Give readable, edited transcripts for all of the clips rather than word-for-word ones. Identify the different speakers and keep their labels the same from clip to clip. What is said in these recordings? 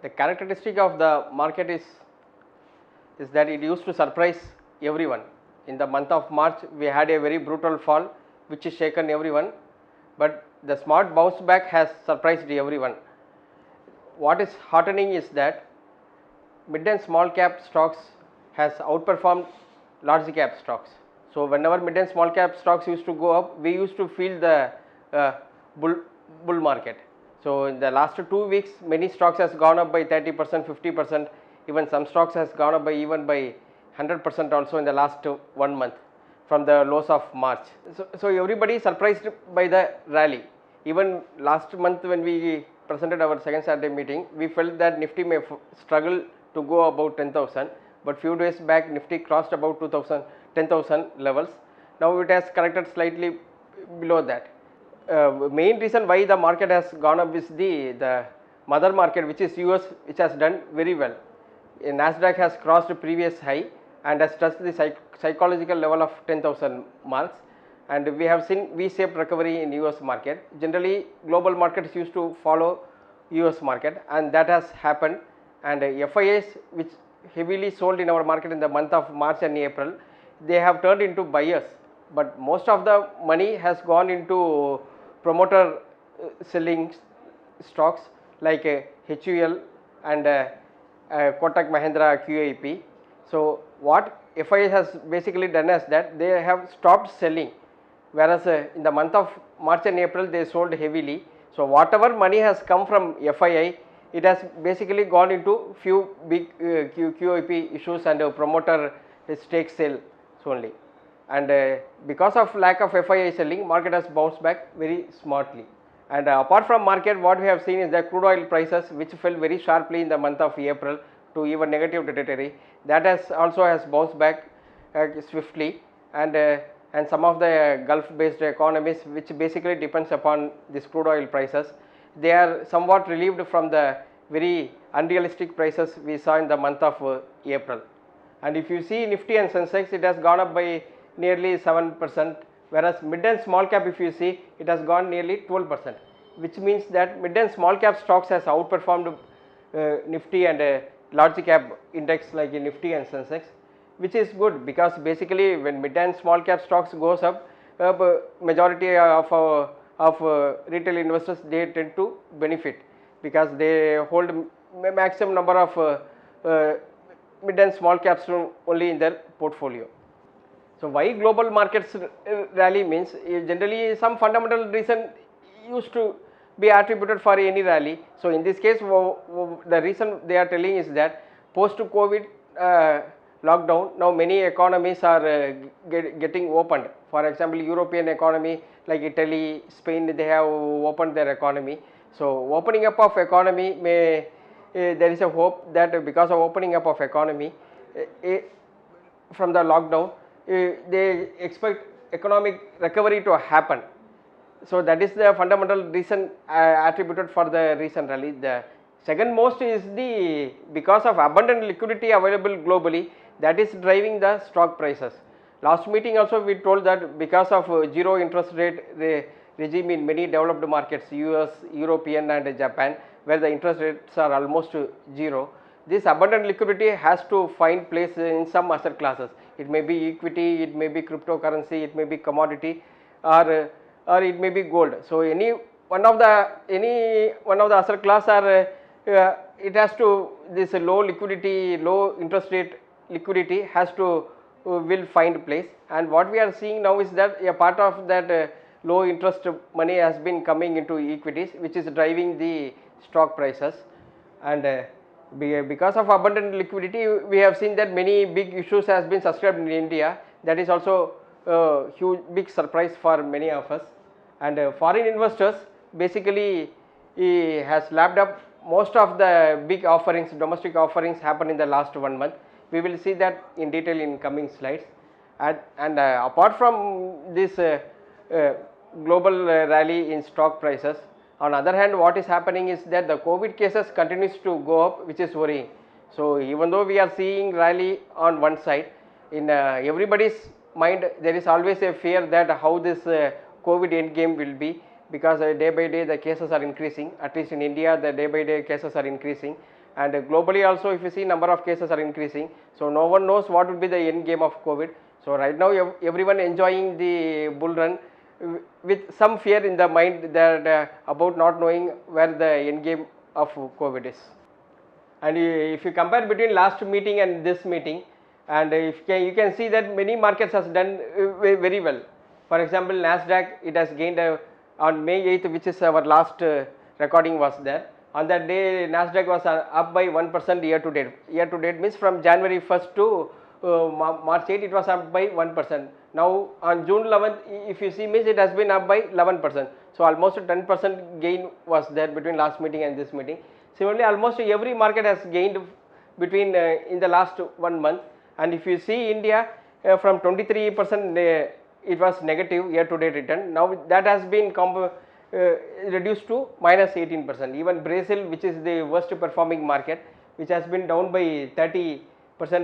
Speaker 1: The characteristic of the market is that it used to surprise everyone. In the month of March, we had a very brutal fall, which has shaken everyone, but the smart bounce back has surprised everyone. What is heartening is that mid and small cap stocks has outperformed large cap stocks. So whenever mid and small cap stocks used to go up, we used to feel the uh, bull market. So in the last 2 weeks, many stocks has gone up by 30%, 50%, even some stocks has gone up by even by 100% also in the last 1 month from the lows of March. So everybody is surprised by the rally. Even last month when we presented our second Saturday meeting, we felt that Nifty may struggle to go about 10,000, but few days back Nifty crossed about 10,000 levels. Now it has corrected slightly below that. Main reason why the market has gone up is the mother market, which is US, which has done very well. Nasdaq has crossed the previous high and has touched the psychological level of 10,000 marks, and we have seen V-shaped recovery in US market. Generally global markets used to follow US market, and that has happened, and FIIs, which heavily sold in our market in the month of March and April, they have turned into buyers, but most of the money has gone into promoter selling stocks like HUL and Kotak Mahindra QIP. So what FII has basically done is that they have stopped selling, whereas in the month of March and April they sold heavily. So whatever money has come from FII, it has basically gone into few big QIP issues and promoter stake sales only, and because of lack of FII selling, market has bounced back very smartly. And apart from market, what we have seen is that crude oil prices, which fell very sharply in the month of April to even negative territory, that has bounced back swiftly, and some of the Gulf based economies, which basically depends upon this crude oil prices, they are somewhat relieved from the very unrealistic prices we saw in the month of April. And if you see Nifty and Sensex, it has gone up by nearly 7%, whereas mid and small cap, if you see, it has gone nearly 12%, which means that mid and small cap stocks has outperformed Nifty and large cap index like Nifty and Sensex, which is good, because basically when mid and small cap stocks goes up, majority of retail investors, they tend to benefit because they hold maximum number of mid and small caps only in their portfolio. So why global markets rally means, generally some fundamental reason used to be attributed for any rally. So in this case, the reason they are telling is that post COVID lockdown, now many economies are getting opened. For example, European economy like Italy, Spain, they have opened their economy. So opening up of economy may there is a hope that because of opening up of economy from the lockdown, they expect economic recovery to happen. So that is the fundamental reason attributed for the recent rally. The second most is because of abundant liquidity available globally, that is driving the stock prices. Last meeting also we told that because of zero interest rate regime in many developed markets, US, European and Japan, where the interest rates are almost zero, this abundant liquidity has to find place in some asset classes. It may be equity, it may be cryptocurrency, it may be commodity, or it may be gold. So any one of the asset class are it has to, this low liquidity, low interest rate liquidity has to will find place. And what we are seeing now is that a part of that low interest money has been coming into equities, which is driving the stock prices. And because of abundant liquidity, we have seen that many big issues has been subscribed in India. That is also a huge big surprise for many of us. And foreign investors basically has lapped up most of the big offerings, domestic offerings happened in the last 1 month. We will see that in detail in coming slides. And apart from this global rally in stock prices, on the other hand, what is happening is that the COVID cases continues to go up, which is worrying. So even though we are seeing rally on one side, in everybody's mind there is always a fear that how this COVID endgame will be, because day by day the cases are increasing. At least in India, the day by day cases are increasing, and globally also if you see number of cases are increasing. So no one knows what will be the end game of COVID. So right now everyone enjoying the bull run with some fear in the mind that about not knowing where the end game of COVID is. And if you compare between last meeting and this meeting, and if you can see that many markets has done very well. For example, Nasdaq, it has gained on May 8th, which is our last recording was there. On that day, Nasdaq was up by 1% year to date. Year to date means from January 1st to March 8, it was up by 1%. Now on June 11th, if you see, means it has been up by 11%. So almost 10% gain was there between last meeting and this meeting. Similarly, almost every market has gained between in the last 1 month. And if you see India, from 23% it was negative year to date return. Now that has been reduced to minus 18%. Even Brazil, which is the worst performing market, which has been down by 30%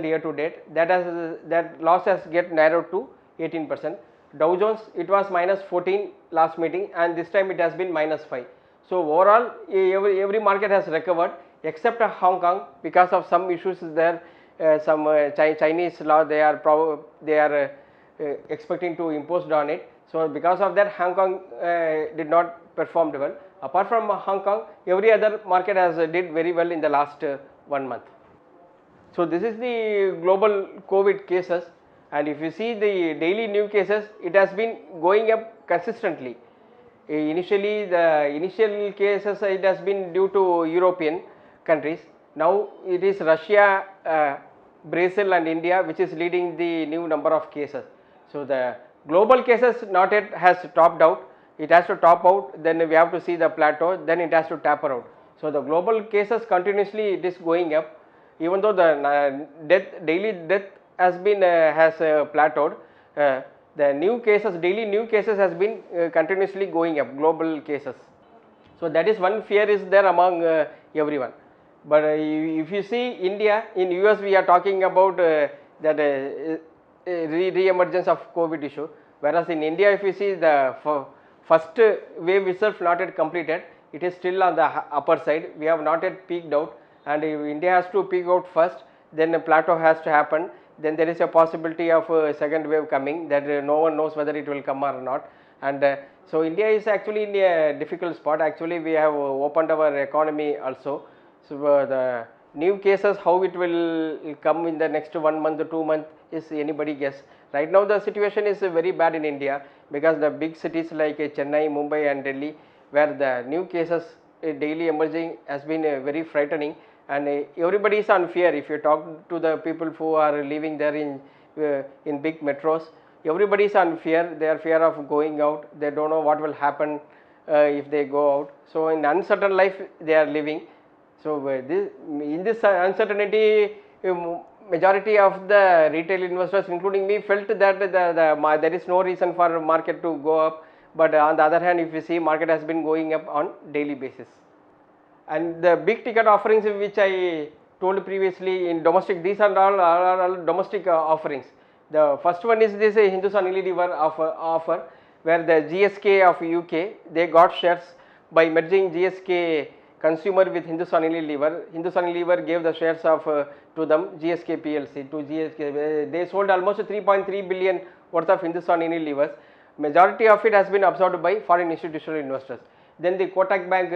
Speaker 1: year to date, that loss has get narrowed to 18%. Dow Jones, it was minus 14 last meeting, and this time it has been minus 5. So overall, every market has recovered except Hong Kong because of some issues there. Some Chinese law they are expecting to impose on it. So because of that, Hong Kong did not perform well. Apart from Hong Kong, every other market has did very well in the last 1 month. So this is the global COVID cases, and if you see the daily new cases, it has been going up consistently. Initially, the initial cases it has been due to European countries. Now it is Russia, Brazil and India which is leading the new number of cases. So the global cases not yet has topped out. It has to top out, then we have to see the plateau, then it has to taper out. So the global cases continuously it is going up, even though the daily death has been plateaued. The new cases, daily new cases has been continuously going up, global cases. So that is one fear is there among everyone. But if you see India, in US we are talking about that re-emergence of COVID issue, whereas in India if you see the first wave itself not yet completed, it is still on the upper side, we have not yet peaked out, and if India has to peak out first, then a plateau has to happen, then there is a possibility of a second wave coming that no one knows whether it will come or not. And so India is actually in a difficult spot. Actually we have opened our economy also. So the new cases, how it will come in the next 1 month or 2 months is anybody guess. Right now the situation is very bad in India because the big cities like Chennai, Mumbai and Delhi, where the new cases daily emerging has been very frightening, and everybody is on fear. If you talk to the people who are living there in big metros, everybody is on fear. They are fear of going out. They don't know what will happen if they go out. So in uncertain life they are living. So in this uncertainty, majority of the retail investors, including me, felt that there is no reason for market to go up. But on the other hand, if you see, market has been going up on daily basis. And the big ticket offerings which I told previously in domestic, these are all domestic offerings. The first one is this Hindustan Unilever offer, where the GSK of UK, they got shares by merging GSK Consumer with Hindustan Unilever. Hindustan Unilever gave the shares of to them, GSK PLC, to GSK. They sold almost 3.3 billion worth of Hindustan Unilevers. Majority of it has been absorbed by foreign institutional investors. Then the Kotak Bank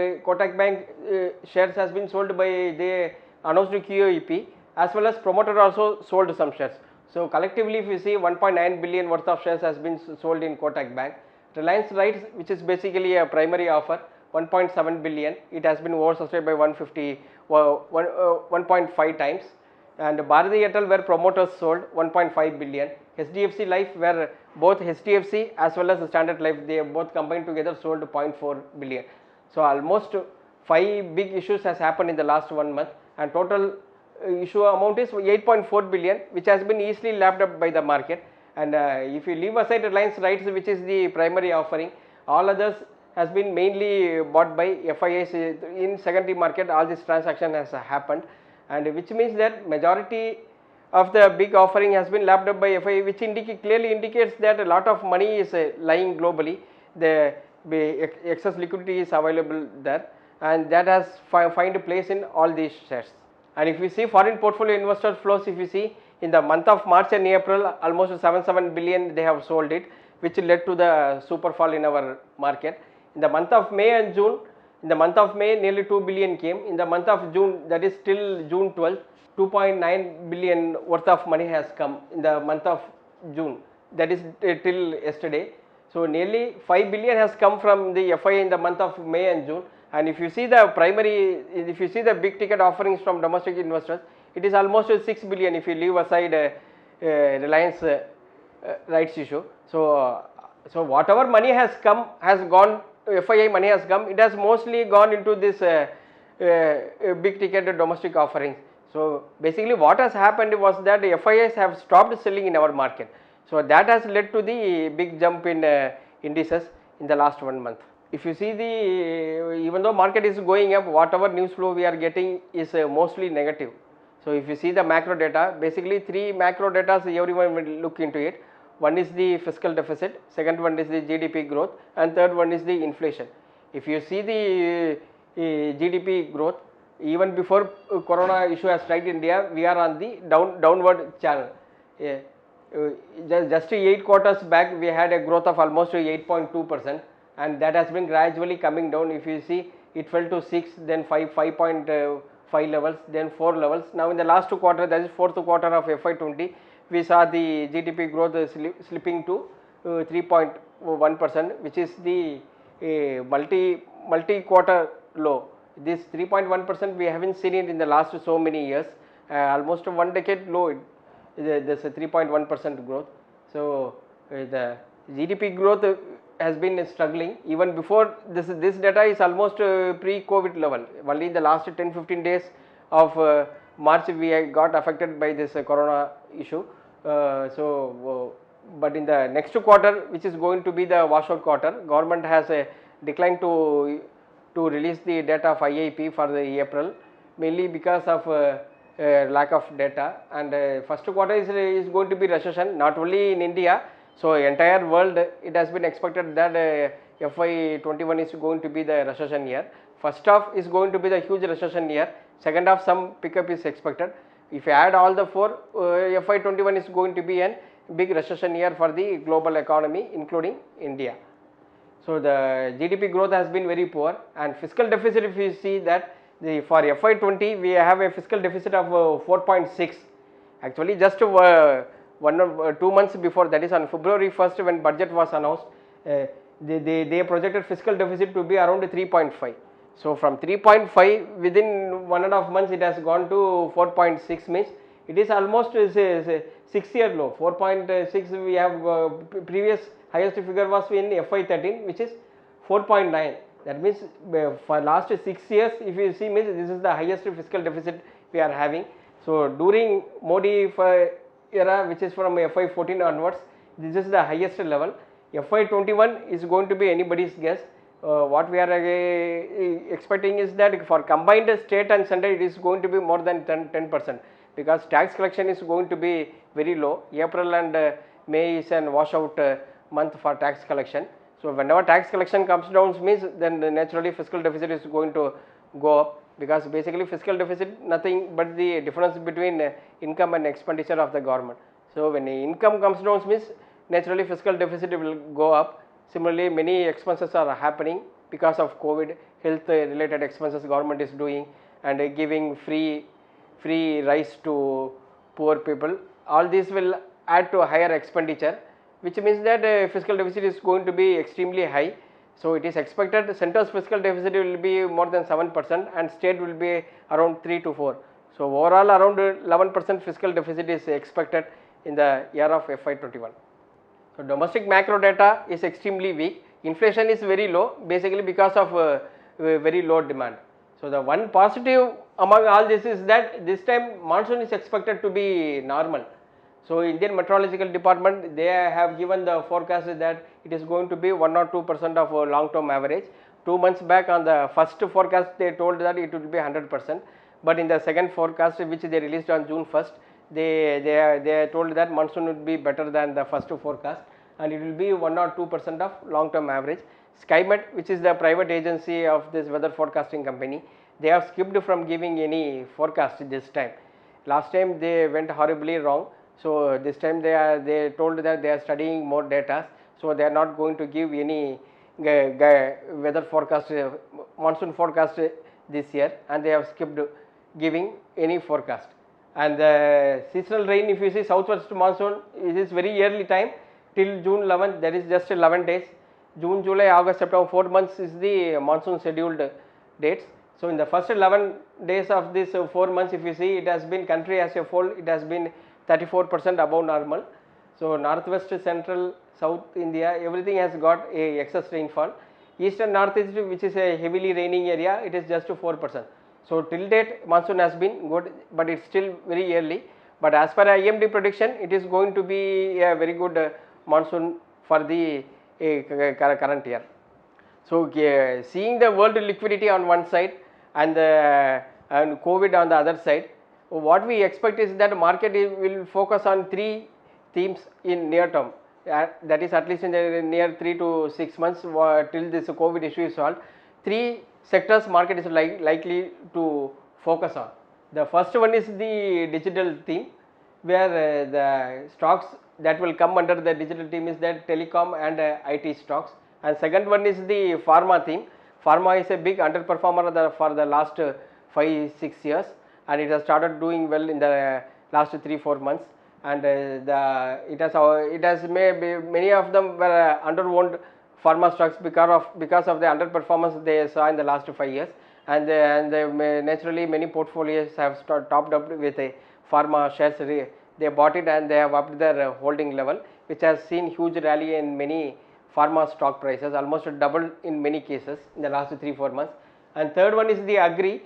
Speaker 1: shares has been sold by, they announced QIP, as well as promoter also sold some shares. So collectively if you see 1.9 billion worth of shares has been sold in Kotak Bank. Reliance Rights, which is basically a primary offer, 1.7 billion, it has been oversubscribed by 1.5 times. And Bharati Airtel, where promoters sold 1.5 billion. HDFC Life, where both HDFC as well as Standard Life, they both combined together sold 0.4 billion. So almost 5 big issues has happened in the last 1 month, and total issue amount is 8.4 billion, which has been easily lapped up by the market. And if you leave aside Reliance Rights, which is the primary offering, all others has been mainly bought by FIIs in secondary market. All this transaction has happened, and which means that majority of the big offering has been lapped up by FII, which clearly indicates that a lot of money is lying globally. The excess liquidity is available there, and that has find a place in all these shares. And if we see foreign portfolio investor flows, if you see in the month of March and April, almost 77 billion they have sold it, which led to the super fall in our market. In the month of May and June, in the month of May nearly 2 billion came. In the month of June, that is till June 12th, 2.9 billion worth of money has come in the month of June, that is till yesterday. So nearly 5 billion has come from the FII in the month of May and June. And if you see the primary, if you see the big ticket offerings from domestic investors, it is almost 6 billion if you leave aside Reliance rights issue. So, so whatever money has come, has gone, FII money has come, it has mostly gone into this big ticket domestic offerings. So basically what has happened was that FIIs have stopped selling in our market. So that has led to the big jump in indices in the last 1 month. If you see the, even though market is going up, whatever news flow we are getting is mostly negative. So if you see the macro data, basically 3 macro data everyone will look into it. One is the fiscal deficit, second one is the GDP growth, and third one is the inflation. If you see the GDP growth, even before corona issue has struck India, we are on the downward channel. Just 8 quarters back, we had a growth of almost 8.2%, and that has been gradually coming down. If you see, it fell to 6, then 5.5 levels, then 4 levels. Now in the last quarter, that is fourth quarter of FY20, we saw the GDP growth slipping to 3.1%, which is the multi-quarter low. This 3.1% we haven't seen it in the last so many years, almost 1 decade low. There's a 3.1% growth. So the GDP growth has been struggling even before this. This data is almost pre-COVID level. Only in the last 10-15 days of March we got affected by this corona issue. But in the next quarter, which is going to be the washout quarter, government has declined to release the data of IIP for the April, mainly because of lack of data. And first quarter is going to be recession, not only in India. So entire world, it has been expected that FY21 is going to be the recession year. First half is going to be the huge recession year. Second half, some pickup is expected. If you add all the 4, FY21 is going to be a big recession year for the global economy, including India. So the GDP growth has been very poor, and fiscal deficit, if you see that for FY20 we have a fiscal deficit of 4.6. Actually just 1 or 2 months before, that is on February 1st when budget was announced, they projected fiscal deficit to be around 3.5. So from 3.5 within 1.5 months it has gone to 4.6, means it is almost 6-year low. 4.6 we have previous highest figure was in FY13, which is 4.9. That means for last 6 years, if you see, means this is the highest fiscal deficit we are having. So during Modi era, which is from FY14 onwards, this is the highest level. FY21 is going to be anybody's guess. What we are expecting is that for combined state and center, it is going to be more than 10%, because tax collection is going to be very low. April and May is an washout month for tax collection. So whenever tax collection comes down, means then naturally fiscal deficit is going to go up, because basically fiscal deficit nothing but the difference between income and expenditure of the government. So when the income comes down, means naturally fiscal deficit will go up. Similarly, many expenses are happening because of COVID, health related expenses government is doing, and giving free rice to poor people. All this will add to a higher expenditure, which means that fiscal deficit is going to be extremely high. So it is expected center's fiscal deficit will be more than 7% and state will be around 3 to 4. So overall around 11% fiscal deficit is expected in the year of FY21. So domestic macro data is extremely weak. Inflation is very low, basically because of very low demand. So the one positive among all this is that this time monsoon is expected to be normal. So Indian Meteorological Department, they have given the forecast that it is going to be 1 or 2% of long-term average. 2 months back on the first forecast, they told that it would be 100%. But in the second forecast, which they released on June 1st, they told that monsoon would be better than the first forecast, and it will be 1 or 2% of long-term average. Skymet, which is the private agency of this weather forecasting company, they have skipped from giving any forecast this time. Last time they went horribly wrong, so this time they told that they are studying more data, so they are not going to give any weather forecast, monsoon forecast this year, and they have skipped giving any forecast. And the seasonal rain, if you see southwest monsoon, it is very early time till June 11th, that is just 11 days. June, July, August, September, 4 months is the monsoon scheduled dates. So in the first 11 days of this 4 months, if you see, it has been country as a whole, it has been 34% above normal. So northwest, central, south India, everything has got a excess rainfall. East and northeast, which is a heavily raining area, it is just 4%. So till date monsoon has been good, but it's still very early. But as per IMD prediction, it is going to be a very good monsoon for the current year. So seeing the world liquidity on one side and and COVID on the other side, what we expect is that market will focus on 3 themes in near term. That is at least in the near 3 to 6 months till this COVID issue is solved. 3 sectors market is likely to focus on. The first one is the digital theme, where the stocks that will come under the digital theme is that telecom and IT stocks. And second one is the pharma theme. Pharma is a big underperformer for the last 5-6 years, and it has started doing well in the last 3-4 months. And it has maybe many of them were underowned pharma stocks because of the underperformance they saw in the last 5 years, and naturally many portfolios have topped up with a pharma shares. They bought it and they have upped their holding level, which has seen huge rally in many pharma stock prices, almost doubled in many cases in the last 3-4 months. And third one is the agri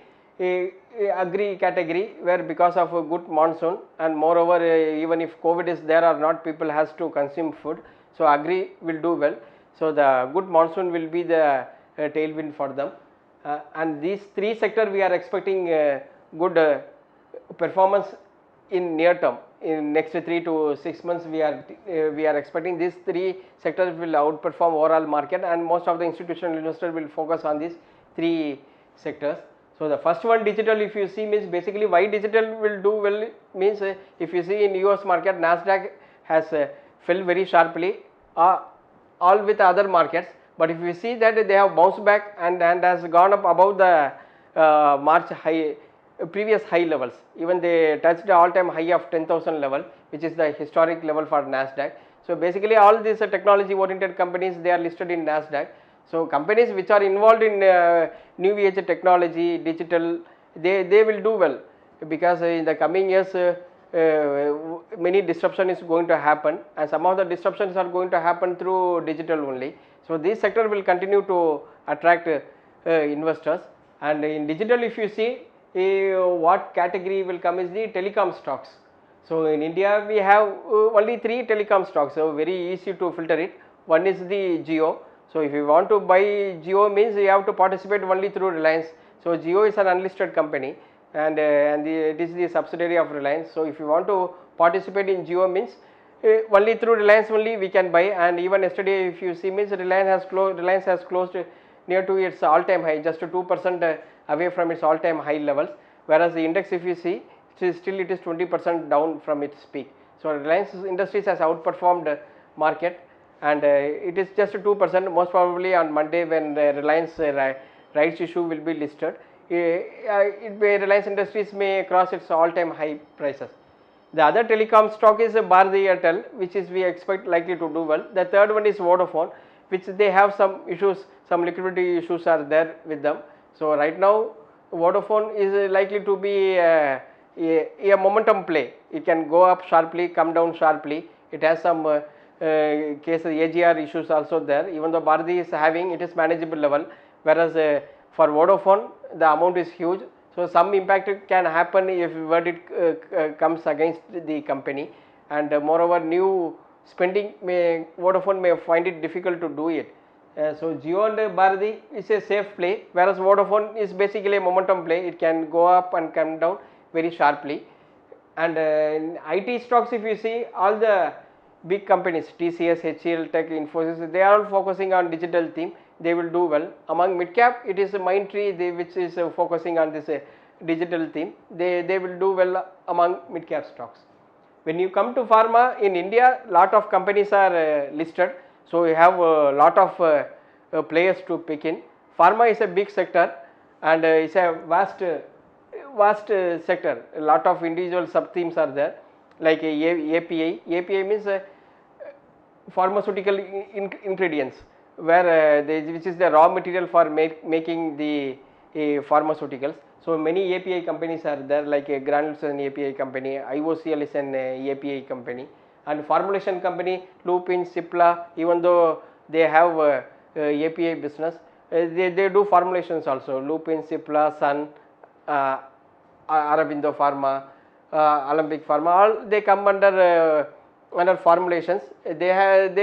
Speaker 1: category, where because of a good monsoon and moreover even if COVID is there or not, people has to consume food, so agri will do well. So the good monsoon will be the tailwind for them, and these 3 sectors we are expecting good performance in near term. In next 3 to 6 months we are expecting these 3 sectors will outperform overall market, and most of the institutional investors will focus on these 3 sectors. So the first one, digital, if you see, means basically why digital will do well means if you see in US market, Nasdaq has fell very sharply, all with other markets, but if you see that they have bounced back and has gone up above the March high, previous high levels. Even they touched the all time high of 10,000 level, which is the historic level for Nasdaq. So basically all these technology oriented companies, they are listed in Nasdaq. So companies which are involved in new age technology, digital, they will do well, because in the coming years many disruption is going to happen, and some of the disruptions are going to happen through digital only. So this sector will continue to attract investors. And in digital, if you see what category will come is the telecom stocks. So in India we have only 3 telecom stocks, so very easy to filter it. One is the Jio. So if you want to buy Jio, means you have to participate only through Reliance. So Jio is an unlisted company, and it is the subsidiary of Reliance. So if you want to participate in Jio, means only through Reliance only we can buy. And even yesterday, if you see, means Reliance has closed near to its all time high, just 2% away from its all time high levels, whereas the index, if you see, it is 20% down from its peak. So Reliance Industries has outperformed market, and it is just 2%. Most probably on Monday, when Reliance rights issue will be listed, Reliance Industries may cross its all time high prices. The other telecom stock is Bharti Airtel, which is we expect likely to do well. The third one is Vodafone, which they have some issues, some liquidity issues are there with them. So right now Vodafone is likely to be a momentum play. It can go up sharply, come down sharply. It has some cases, AGR issues also there. Even though Bharti is having, it is manageable level, whereas for Vodafone the amount is huge. So some impact can happen if verdict comes against the company, and moreover new spending Vodafone may find it difficult to do it. So Jio and Bharti is a safe play, whereas Vodafone is basically a momentum play. It can go up and come down very sharply. And in IT stocks, if you see, all the big companies TCS, HCL Tech, Infosys, they are all focusing on digital theme, they will do well. Among mid cap, it is Mindtree, which is focusing on this digital theme, they will do well among mid cap stocks. When you come to pharma, in India, lot of companies are listed, so you have a lot of players to pick in. Pharma is a big sector and it's a vast sector. A lot of individual sub themes are there, like API. API means pharmaceutical ingredients, where which is the raw material for making the pharmaceuticals. So many API companies are there, like Granules is an API company, IOCL is an API company, and formulation company Lupin, Cipla, even though they have API business, they do formulations also. Lupin, Cipla, Sun, Aurobindo Pharma, Alembic Pharma, all they come under formulations. They have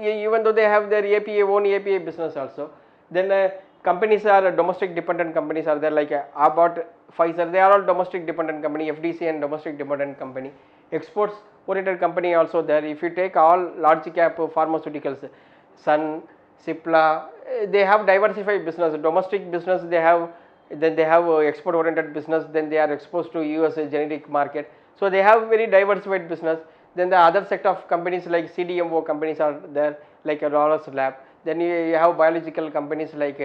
Speaker 1: even though they have their own API business also. Then companies are domestic dependent companies are there, like Abbott, Pfizer, they are all domestic dependent company, FDC and domestic dependent company. Exports oriented company also there. If you take all large cap pharmaceuticals, Sun, Cipla, they have diversified business, domestic business they have, then they have export oriented business, then they are exposed to US generic market. So they have very diversified business. Then the other set of companies like CDMO companies are there, like a Rollers Lab. Then you have biological companies like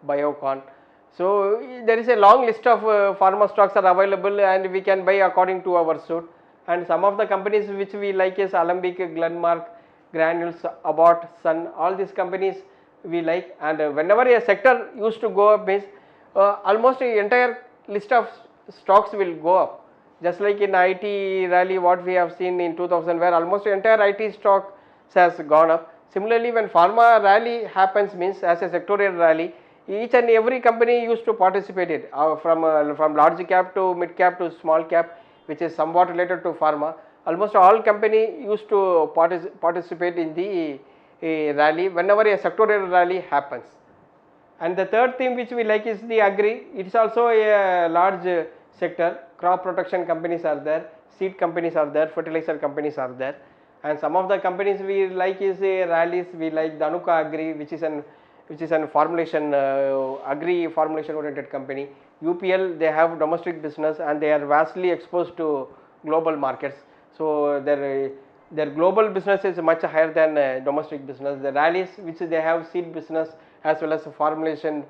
Speaker 1: Biocon. So there is a long list of pharma stocks are available and we can buy according to our suit. And some of the companies which we like is Alembic, Glenmark, Granules, Abbott, Sun, all these companies we like. And whenever a sector used to go up means almost the entire list of stocks will go up. Just like in IT rally what we have seen in 2000, where almost the entire IT stock has gone up. Similarly, when pharma rally happens means as a sectorial rally, each and every company used to participate in from large cap to mid cap to small cap, which is somewhat related to pharma. Almost all company used to participate in the rally whenever a sectorial rally happens. And the third thing which we like is the agri. It is also a large sector. Crop protection companies are there, seed companies are there, fertilizer companies are there. And some of the companies we like is Rallis, we like Dhanuka Agri, which is an formulation agri formulation oriented company. UPL, they have domestic business and they are vastly exposed to global markets. So their global business is much higher than domestic business. The Rallis, which they have seed business as well as formulation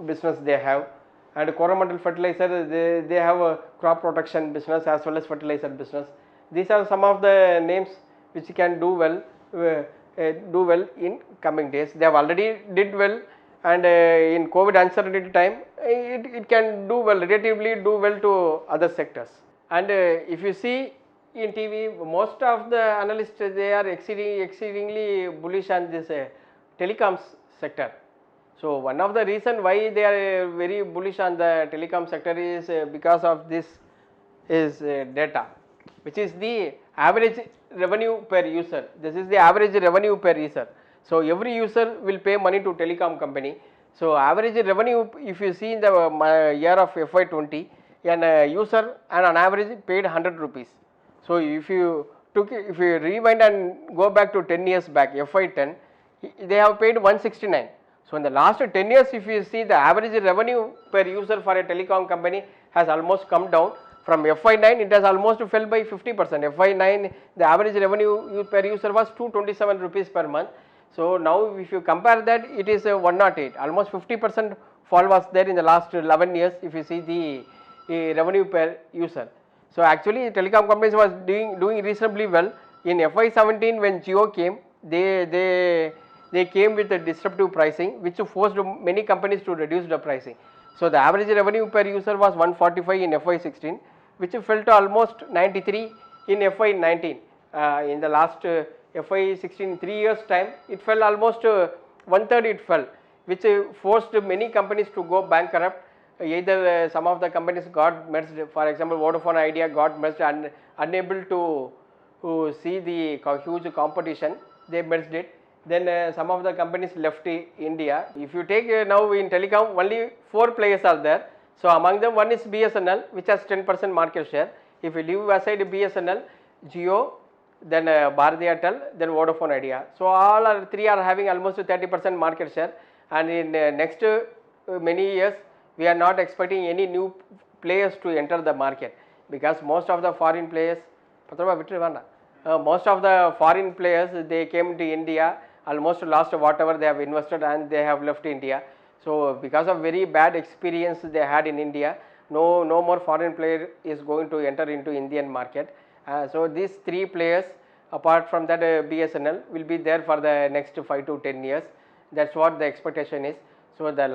Speaker 1: business they have. And Coromandel Fertilizer, they have a crop protection business as well as fertilizer business. These are some of the names which can do well in coming days. They have already did well, and in COVID uncertainty time, it can do well, relatively do well to other sectors. And if you see in TV, most of the analysts, they are exceedingly bullish on this telecoms sector. So one of the reason why they are very bullish on the telecom sector is because of this is data, which is the average revenue per user. This is the average revenue per user. So every user will pay money to telecom company. So average revenue, if you see in the year of FY20, an user and on average paid 100 rupees. So if you rewind and go back to 10 years back, FY10, they have paid 169. So in the last 10 years, if you see the average revenue per user for a telecom company has almost come down. From FY9, it has almost fell by 50%. FY9, the average revenue per user was 227 rupees per month. So now if you compare that, it is 108, almost 50% fall was there in the last 11 years if you see the revenue per user. So actually telecom companies was doing reasonably well. In FY17 when Jio came, they came with a disruptive pricing which forced many companies to reduce the pricing. So the average revenue per user was 145 in FY16, which fell to almost 93 in FY19. In the last FY16, 3 years time, it fell almost 1/3 it fell, which forced many companies to go bankrupt. Either some of the companies got merged, for example Vodafone Idea got merged and unable to see the huge competition, they merged it. Then some of the companies left India. If you take now in telecom, only 4 players are there. So among them one is BSNL, which has 10% market share. If you leave aside BSNL, Jio, then Bharti Airtel, then Vodafone Idea. So all are three are having almost 30% market share, and in next many years we are not expecting any new players to enter the market, because most of the foreign players, most of the foreign players, they came to India, almost lost whatever they have invested and they have left India. So because of very bad experience they had in India, no more foreign player is going to enter into Indian market. So these three players, apart from that BSNL, will be there for the next 5 to 10 years. That's what the expectation is. So the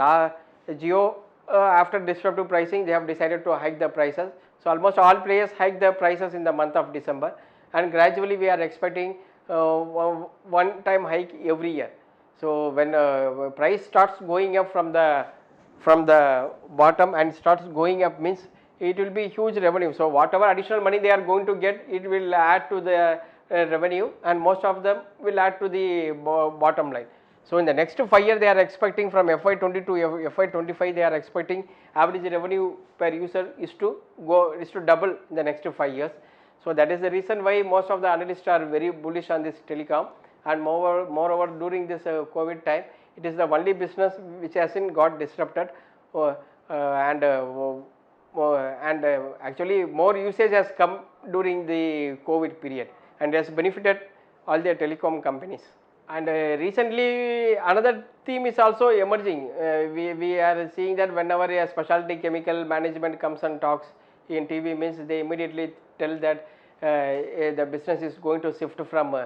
Speaker 1: Jio, after disruptive pricing, they have decided to hike the prices. So almost all players hike the prices in the month of December, and gradually we are expecting one time hike every year. So when price starts going up from the bottom and starts going up, means it will be huge revenue. So whatever additional money they are going to get, it will add to the revenue, and most of them will add to the bottom line. So in the next 5 years they are expecting, from FY20 to FY25, they are expecting average revenue per user is to double in the next 5 years. So that is the reason why most of the analysts are very bullish on this telecom. And moreover during this COVID time, it is the only business which hasn't got disrupted, and actually more usage has come during the COVID period and has benefited all the telecom companies. And recently another theme is also emerging. We are seeing that whenever a specialty chemical management comes and talks in TV, means they immediately tell that the business is going to shift from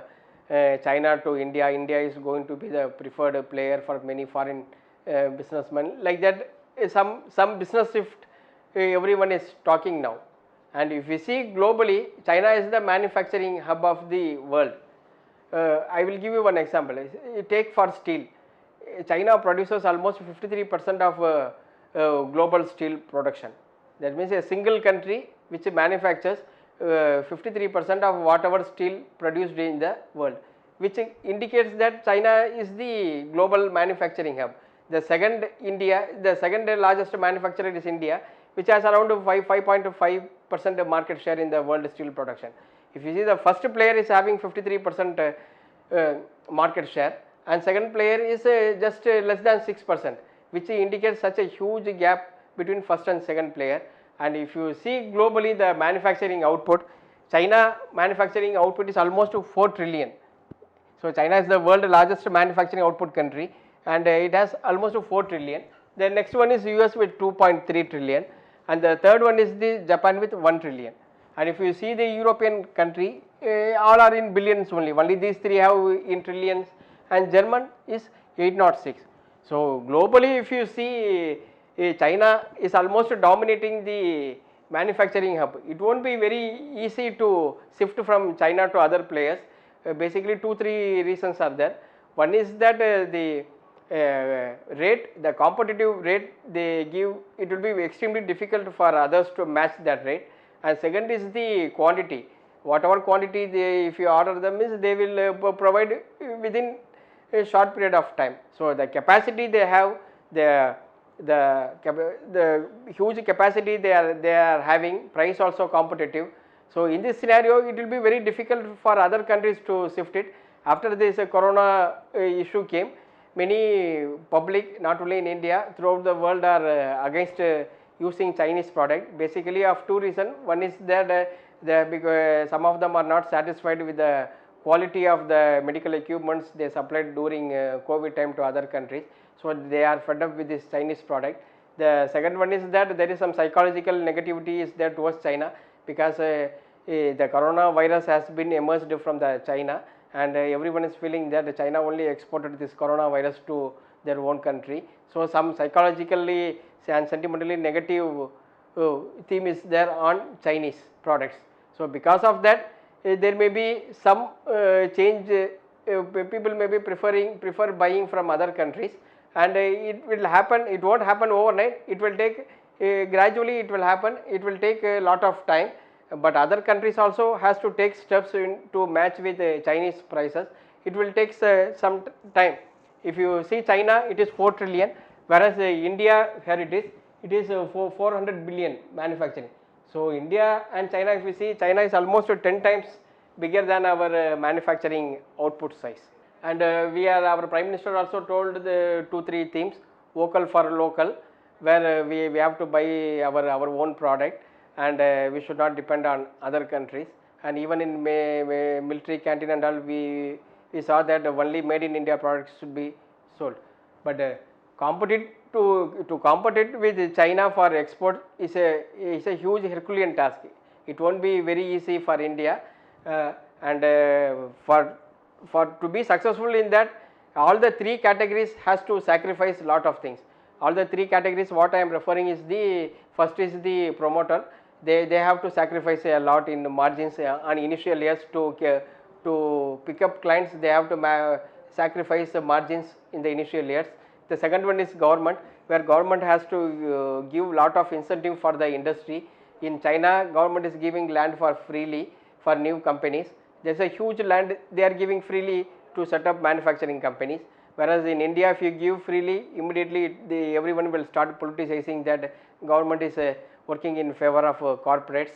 Speaker 1: China to India. India is going to be the preferred player for many foreign businessmen. Like that, some business shift everyone is talking now. And if we see globally, China is the manufacturing hub of the world. I will give you one example. Take for steel. China produces almost 53% of global steel production. That means a single country which manufactures 53% of whatever steel produced in the world, which indicates that China is the global manufacturing hub. The second largest manufacturer is India, which has around 5.5% market share in the world steel production. If you see, the first player is having 53% market share, and second player is just less than 6%, which indicates such a huge gap between first and second player. And if you see globally the manufacturing output, China manufacturing output is almost 4 trillion. So China is the world's largest manufacturing output country, and it has almost 4 trillion. The next one is US with 2.3 trillion, and the third one is the Japan with 1 trillion. And if you see the European country, all are in billions only. Only these three have in trillions, and German is 806. So globally, if you see, China is almost dominating the manufacturing hub. It won't be very easy to shift from China to other players. Basically 2-3 reasons are there. One is that the rate, the competitive rate they give, it will be extremely difficult for others to match that rate. And second is the quantity. Whatever quantity they, if you order them, is they will provide within a short period of time. So the capacity they have, the huge capacity they are having, price also competitive. So in this scenario, it will be very difficult for other countries to shift it. After this corona issue came, many public, not only in India, throughout the world are against using Chinese product, basically of two reasons. One is that because some of them are not satisfied with the quality of the medical equipments they supplied during COVID time to other countries. So they are fed up with this Chinese product. The second one is that there is some psychological negativity is there towards China, because the coronavirus has been emerged from the China, and everyone is feeling that China only exported this coronavirus to their own country. So some psychologically and sentimentally negative theme is there on Chinese products. So because of that, there may be some change. People may be prefer buying from other countries, and it will happen. It won't happen overnight. It will take gradually. It will happen. It will take a lot of time. But other countries also has to take steps to match with Chinese prices. It will take some time. If you see China, it is 4 trillion, whereas India, here it is 400 billion manufacturing. So India and China, if you see, China is almost 10 times bigger than our manufacturing output size. And our Prime Minister also told the 2-3 themes: vocal for local, where we have to buy our own product, and we should not depend on other countries. And even in military canteen and all, we saw that only made in India products should be sold. But to compete with China for export is a huge Herculean task. It won't be very easy for India, and for to be successful in that, all the 3 categories has to sacrifice lot of things. All the 3 categories what I am referring is the first is the promoter. They have to sacrifice a lot in margins on initial years to pick up clients. They have to sacrifice the margins in the initial years. The second one is government, where government has to give lot of incentive for the industry. In China, government is giving land for freely for new companies. There is a huge land they are giving freely to set up manufacturing companies. Whereas in India, if you give freely, immediately everyone will start politicizing that government is working in favor of corporates.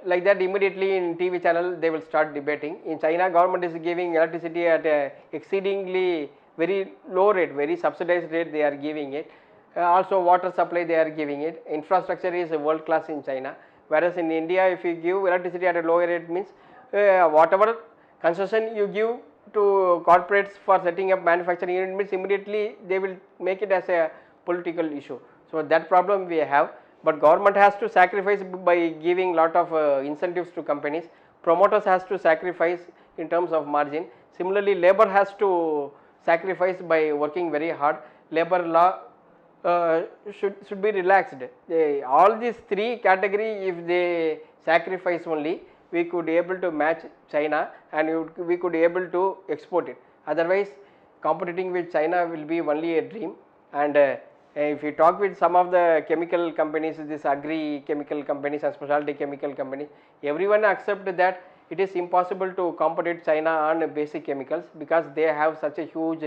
Speaker 1: Like that, immediately in TV channel they will start debating. In China, government is giving electricity at a exceedingly very low rate, very subsidized rate they are giving it. Also water supply they are giving it. Infrastructure is world class in China. Whereas in India, if you give electricity at a lower rate, means whatever concession you give to corporates for setting up manufacturing unit, means immediately they will make it as a political issue. So that problem we have. But government has to sacrifice by giving lot of incentives to companies. Promoters has to sacrifice in terms of margin. Similarly, labor has to sacrifice by working very hard. Labor law should be relaxed. All these 3 categories, if they sacrifice only, we could able to match China, and we could able to export it. Otherwise, competing with China will be only a dream. And if you talk with some of the chemical companies, this agri chemical companies and specialty chemical companies, everyone accept that it is impossible to compete China on basic chemicals, because they have such a huge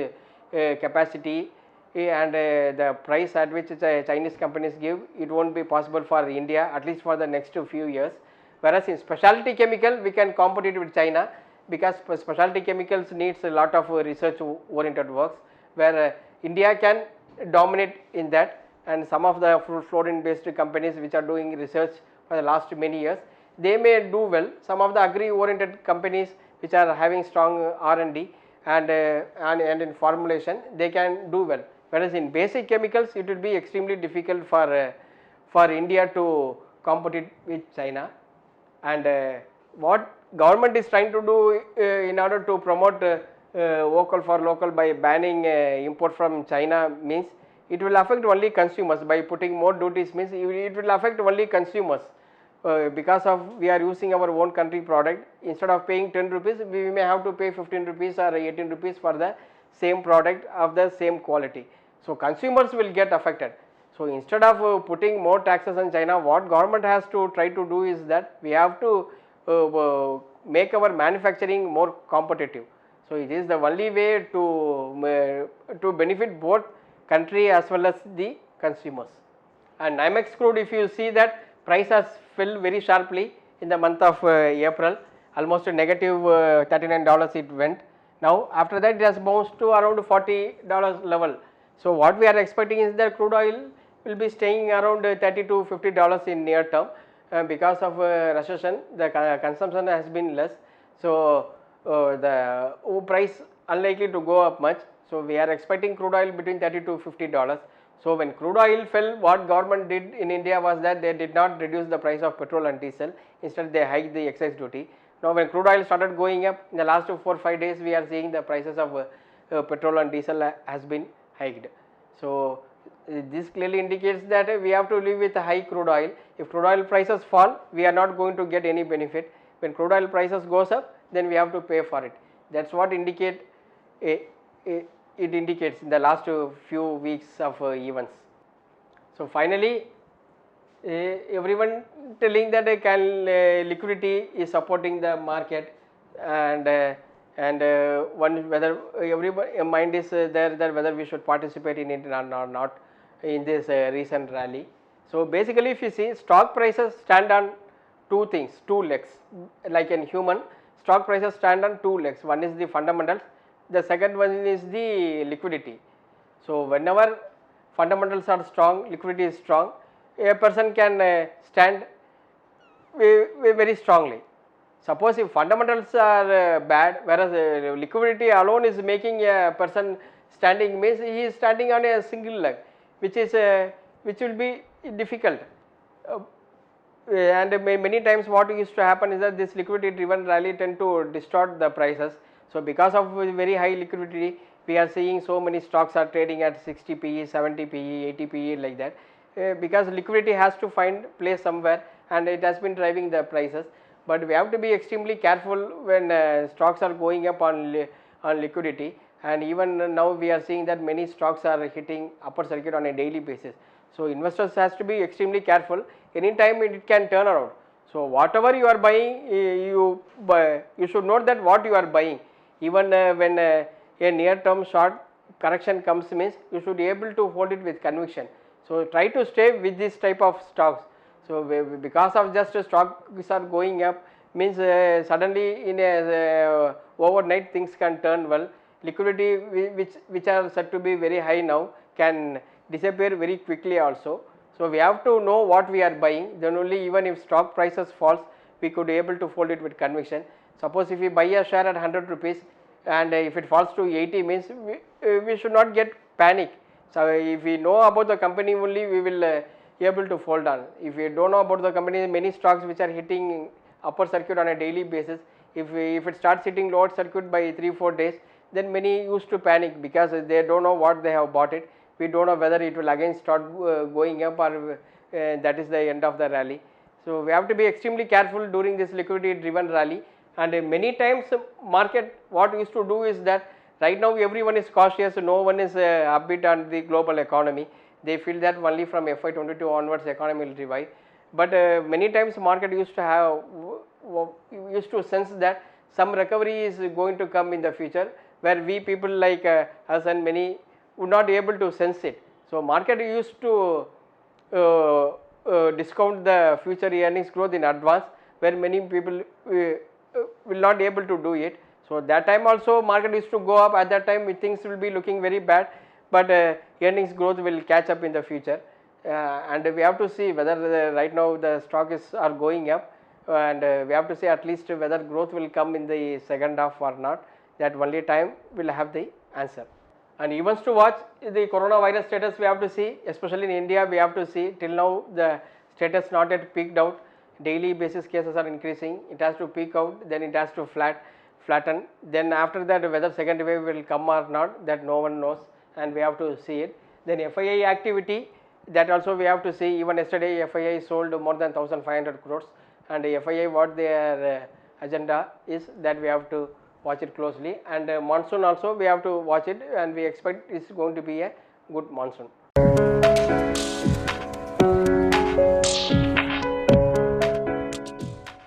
Speaker 1: capacity, and the price at which Chinese companies give, it won't be possible for India, at least for the next few years. Whereas in specialty chemical, we can compete with China, because specialty chemicals needs a lot of research oriented works, where India can dominate in that. And some of the fluorine based companies which are doing research for the last many years, they may do well. Some of the agri oriented companies which are having strong R&D and in formulation, they can do well. Whereas in basic chemicals, it will be extremely difficult for India to compete with China. And what government is trying to do in order to promote vocal for local by banning import from China, means it will affect only consumers. By putting more duties, means it will affect only consumers, because of we are using our own country product. Instead of paying 10 rupees, we may have to pay 15 rupees or 18 rupees for the same product of the same quality. So consumers will get affected. So instead of putting more taxes on China, what government has to try to do is that we have to make our manufacturing more competitive. So it is the only way to benefit both country as well as the consumers. And NYMEX crude, if you see that price has fell very sharply in the month of April, almost a negative $39 it went. Now after that it has bounced to around $40 level. So what we are expecting is that crude oil will be staying around $30 to $50 in near term, because of recession. The consumption has been less. So the price unlikely to go up much. So we are expecting crude oil between $30 to $50. So when crude oil fell, what government did in India was that they did not reduce the price of petrol and diesel. Instead, they hiked the excise duty. Now when crude oil started going up, in the last 4-5 days, we are seeing the prices of petrol and diesel has been hiked. So this clearly indicates that we have to live with high crude oil. If crude oil prices fall, we are not going to get any benefit. When crude oil prices goes up, then we have to pay for it. That's what it indicates in the last few weeks of events. So finally, everyone telling that liquidity is supporting the market, and one whether everybody mind is there that whether we should participate in it or not in this recent rally. So basically, if you see, stock prices stand on two things, two legs, like in human. stock prices stand on two legs. One is the fundamentals, the second one is the liquidity. So whenever fundamentals are strong, liquidity is strong, a person can stand very strongly. Suppose if fundamentals are bad, whereas liquidity alone is making a person standing, means he is standing on a single leg, which is which will be difficult. And many times what used to happen is that this liquidity driven rally tend to distort the prices. So because of very high liquidity, we are seeing so many stocks are trading at 60 PE, 70 PE, 80 PE like that, because liquidity has to find place somewhere and it has been driving the prices. But we have to be extremely careful when stocks are going up on liquidity, and even now we are seeing that many stocks are hitting upper circuit on a daily basis. So investors has to be extremely careful. Anytime it can turn around. So whatever you are buying, you should note that what you are buying. Even when a near term short correction comes, means you should be able to hold it with conviction. So try to stay with this type of stocks. So because of just stocks are going up, means suddenly in a overnight things can turn well. Liquidity which are said to be very high now can disappear very quickly also. So we have to know what we are buying, then only even if stock prices falls, we could be able to hold it with conviction. Suppose if we buy a share at 100 rupees and if it falls to 80, means we should not get panic. So if we know about the company only, we will able to fold on. If we don't know about the company, many stocks which are hitting upper circuit on a daily basis, if it starts hitting lower circuit by 3-4 days, then many used to panic because they don't know what they have bought it. We don't know whether it will again start going up or that is the end of the rally. So we have to be extremely careful during this liquidity driven rally, and many times market what used to do is that right now everyone is cautious, no one is upbeat on the global economy. They feel that only from FY22 onwards economy will revive, but many times market used to have used to sense that some recovery is going to come in the future, where we people like us and many would not be able to sense it. So market used to discount the future earnings growth in advance, where many people will not be able to do it. So that time also market used to go up. At that time things will be looking very bad, but earnings growth will catch up in the future, and we have to see whether right now the stocks are going up, and we have to see at least whether growth will come in the second half or not. That only time will have the answer. And events to watch, the coronavirus status we have to see, especially in India we have to see. Till now the status not yet peaked out, daily basis cases are increasing, it has to peak out, then it has to flatten, then after that whether second wave will come or not, that no one knows, and we have to see it. Then FII activity, that also we have to see. Even yesterday FII sold more than 1500 crores, and FII what their agenda is, that we have to watch it closely. And monsoon also we have to watch it, and we expect it's going to be a good monsoon.